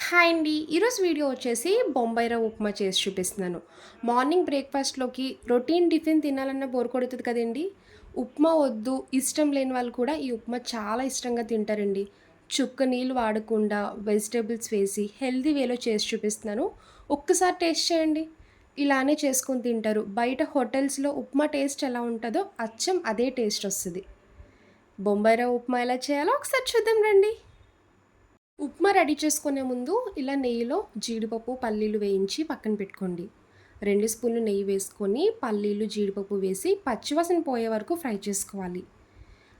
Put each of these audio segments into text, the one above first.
Hi అండి. ఈరోజు video వచ్చేసి బొంబాయి రవ్వ ఉప్మా చేసి చూపిస్తున్నాను. మార్నింగ్ బ్రేక్‌ఫాస్ట్‌లోకి రొటీన్ టిఫిన్ తినాలన్నా బోర్ కొడుతది కదండీ! ఉప్మా వద్దు, ఇష్టం లేని వాళ్ళు కూడా ఈ ఉప్మా చాలా ఇష్టంగా తింటారండి. చుక్క నీళ్ళు వాడకుండా వెజిటబుల్స్ వేసి హెల్తీ వేలో చేసి చూపిస్తున్నాను. ఒక్కసారి టేస్ట్ చేయండి. ఇలానే చేసుకొని తింటారు. బయట హోటల్స్‌లో ఉప్మా టేస్ట్ ఎలా ఉంటదో అచ్చం అదే టేస్ట్ వస్తది. బొంబాయి రవ్వ ఉప్మా ఎలా చేయాలో ఒకసారి చూద్దాం రండి. ఉప్మా రెడీ చేసుకునే ముందు ఇలా నెయ్యిలో జీడిపప్పు, పల్లీలు వేయించి పక్కన పెట్టుకోండి. 2 స్పూన్లు నెయ్యి వేసుకొని పల్లీలు, జీడిపప్పు వేసి పచ్చివాసన పోయే వరకు ఫ్రై చేసుకోవాలి.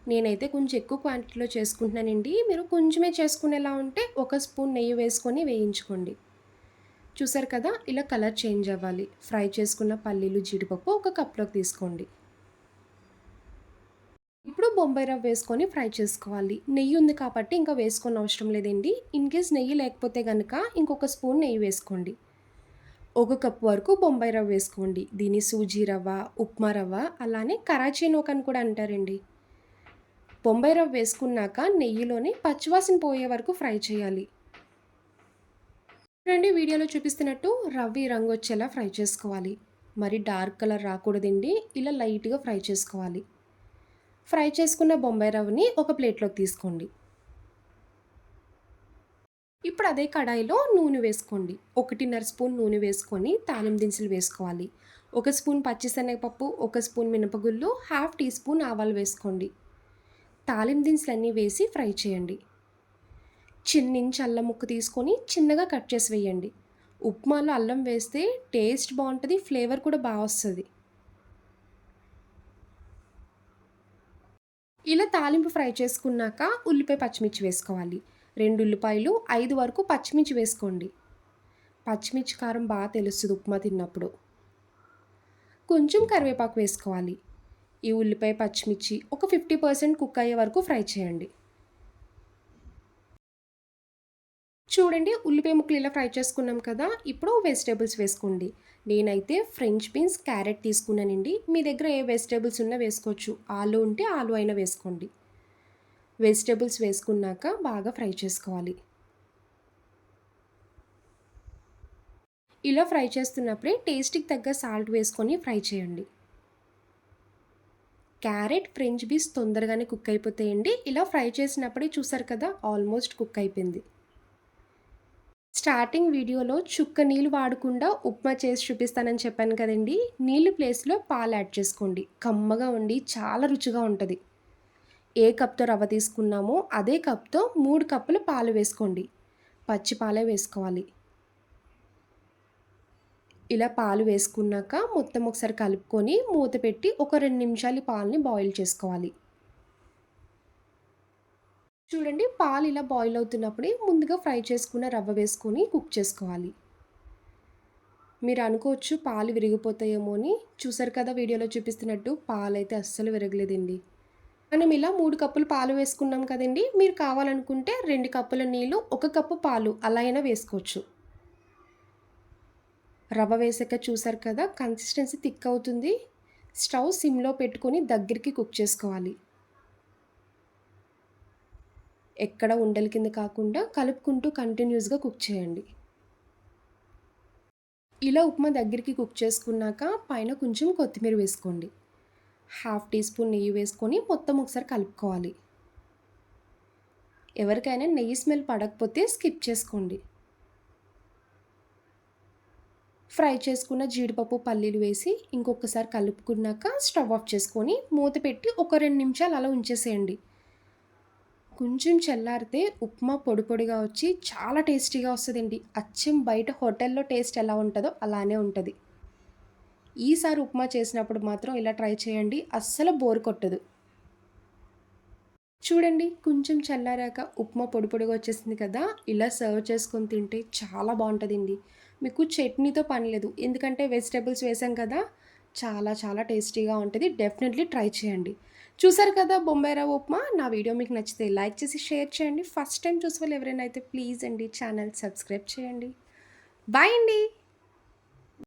నేనైతే కొంచెం ఎక్కువ క్వాంటిటీలో చేసుకుంటున్నానండి. మీరు కొంచెమే చేసుకునేలా ఉంటే ఒక స్పూన్ నెయ్యి వేసుకొని వేయించుకోండి. చూసారు కదా! ఇలా కలర్ చేంజ్ అవ్వాలి. ఫ్రై చేసుకున్న పల్లీలు, జీడిపప్పు ఒక కప్‌లోకి తీసుకోండి. ఇప్పుడు బొంబాయి రవ్వ వేసుకొని ఫ్రై చేసుకోవాలి. నెయ్యి ఉంది కాబట్టి ఇంకా వేసుకోనవసరం లేదండి. ఇన్‌కేస్ నెయ్యి లేకపోతే గనక ఇంకొక స్పూన్ నెయ్యి వేసుకోండి. ఒక కప్ వరకు బొంబాయి రవ్వ వేసుకోండి. దీన్ని సూజీ రవ్వ, ఉప్మా రవ్వ అలానే కరాచీ నూక అని కూడా అంటారండి. బొంబాయి రవ్వ వేసుకున్నాక నెయ్యిలోనే పచ్చివాసన పోయే వరకు ఫ్రై చేయాలి. చూడండి వీడియోలో చూపిస్తున్నట్టు రవ్వ ఈ రంగు వచ్చేలా ఫ్రై చేసుకోవాలి. మరి డార్క్ కలర్ రాకూడదండి. ఇలా లైట్‌గా ఫ్రై చేసుకోవాలి. ఫ్రై చేసుకున్న బొంబాయి రవ్వని ఒక ప్లేట్‌లోకి తీసుకోండి. ఇప్పుడు అదే కడాయిలో నూనె వేసుకోండి. 1.5 స్పూన్ నూనె వేసుకొని తాలింపు దినుసులు వేసుకోవాలి. 1 స్పూన్ పచ్చిశనగపప్పు, 1 స్పూన్ మినపగుళ్ళు, హాఫ్ టీ స్పూన్ ఆవాలు వేసుకోండి. తాలింపు దినుసులన్నీ వేసి ఫ్రై చేయండి. చిన్నించి అల్లం ముక్క తీసుకొని చిన్నగా కట్ చేసి వేయండి. ఉప్మాలో అల్లం వేస్తే టేస్ట్ బావుంటది. ఫ్లేవర్ కూడా బా వస్తది. ఇలా తాలింపు ఫ్రై చేసుకున్నాక ఉల్లిపాయ, పచ్చిమిర్చి వేసుకోవాలి. 2 ఉల్లిపాయలు, 5 వరకు పచ్చిమిర్చి వేసుకోండి. పచ్చిమిర్చి కారం బా తెలుస్తది ఉప్మా తిన్నప్పుడు. కొంచెం కరివేపాకు వేసుకోవాలి. ఈ ఉల్లిపాయ, పచ్చిమిర్చి ఒక 50% కుక్ అయ్యే వరకు ఫ్రై చేయండి. చూడండి ఉల్లిపాయ ముక్కలు ఇలా ఫ్రై చేసుకున్నాం కదా! ఇప్పుడు వెజిటబుల్స్ వేసుకోండి. నేనైతే ఫ్రెంచ్ బీన్స్, క్యారెట్ తీసుకున్నానండి. మీ దగ్గర ఏ వెజిటబుల్స్ ఉన్నా వేసుకోవచ్చు. ఆలు ఉంటే ఆలు అయినా వేసుకోండి. వెజిటబుల్స్ వేసుకున్నాక బాగా ఫ్రై చేసుకోవాలి. ఇలా ఫ్రై చేస్తున్నప్పుడే టేస్ట్‌కి తగ్గ సాల్ట్ వేసుకొని ఫ్రై చేయండి. క్యారెట్, ఫ్రెంచ్ బీన్స్ తొందరగానే కుక్ అయిపోతాయండి. ఇలా ఫ్రై చేసినప్పుడే చూసారు కదా! ఆల్మోస్ట్ కుక్ అయిపోయింది. స్టార్టింగ్ వీడియోలో చుక్క నీళ్ళు వాడకుండా ఉప్మా చేసి చూపిస్తానని చెప్పాను కదండీ! నీళ్ళు ప్లేస్‌లో పాలు యాడ్ చేసుకోండి. కమ్మగా ఉండి చాలా రుచిగా ఉంటది. ఏ కప్‌తో రవ్వ తీసుకున్నామో అదే కప్‌తో 3 కప్పులు పాలు వేసుకోండి. పచ్చి పాలే వేసుకోవాలి. ఇలా పాలు వేసుకున్నాక మొత్తం ఒకసారి కలుపుకొని మూత పెట్టి ఒక 2 నిమిషాలు ఈ పాలని బాయిల్ చేసుకోవాలి. చూడండి పాలు ఇలా బాయిల్ అవుతున్నప్పుడే ముందుగా ఫ్రై చేసుకున్న రవ్వ వేసుకొని కుక్ చేసుకోవాలి. మీరు అనుకోవచ్చు పాలు విరిగిపోతాయేమో అని. చూసారు కదా వీడియోలో చూపిస్తున్నట్టు పాలైతే అస్సలు విరగలేదండి. మనం ఇలా 3 కప్పులు పాలు వేసుకున్నాం కదండీ! మీరు కావాలనుకుంటే 2 కప్పుల నీళ్ళు, 1 కప్పు పాలు అలా అయినా వేసుకోవచ్చు. రవ్వ వేసాక చూసారు కదా కన్సిస్టెన్సీ థిక్ అవుతుంది. స్టవ్ సిమ్‌లో పెట్టుకొని దగ్గరికి కుక్ చేసుకోవాలి. ఎక్కడ ఉండల కింద కాకుండా కలుపుకుంటూ కంటిన్యూస్‌గా కుక్ చేయండి. ఇలా ఉప్మా దగ్గరికి కుక్ చేసుకున్నాక పైన కొంచెం కొత్తిమీర వేసుకోండి. హాఫ్ టీ స్పూన్ నెయ్యి వేసుకొని మొత్తం ఒకసారి కలుపుకోవాలి. ఎవరికైనా నెయ్యి స్మెల్ పడకపోతే స్కిప్ చేసుకోండి. ఫ్రై చేసుకున్న జీడిపప్పు, పల్లీలు వేసి ఇంకొకసారి కలుపుకున్నాక స్టవ్ ఆఫ్ చేసుకొని మూత పెట్టి ఒక 2 నిమిషాలు అలా ఉంచేసేయండి. కొంచెం చల్లారితే ఉప్మా పొడి పొడిగా వచ్చి చాలా టేస్టీగా వస్తదండి. అచ్చం బయట హోటల్‌లో టేస్ట్ ఎలా ఉంటదో అలానే ఉంటది. ఈసారి ఉప్మా చేసినప్పుడు మాత్రం ఇలా ట్రై చేయండి. అస్సలు బోర్ కొట్టదు. చూడండి కొంచెం చల్లారాక ఉప్మా పొడి పొడిగా వచ్చేసింది కదా! ఇలా సర్వ్ చేసుకొని తింటే చాలా బావుంటదండి. మీకు చట్నీతో పని లేదు. ఎందుకంటే వెజిటబుల్స్ వేసాం కదా! చాలా చాలా టేస్టీగా ఉంటది. డెఫినెట్‌లీ ట్రై చేయండి. చూసారు కదా బొంబాయి రవ్వ ఉప్మా. నా వీడియో మీకు నచ్చితే లైక్ చేసి షేర్ చేయండి. ఫస్ట్ టైమ్ చూసేవాళ్ళు ఎవరైనా అయితే ప్లీజ్ అండి ఛానల్ సబ్స్క్రైబ్ చేయండి. బాయ్ అండి.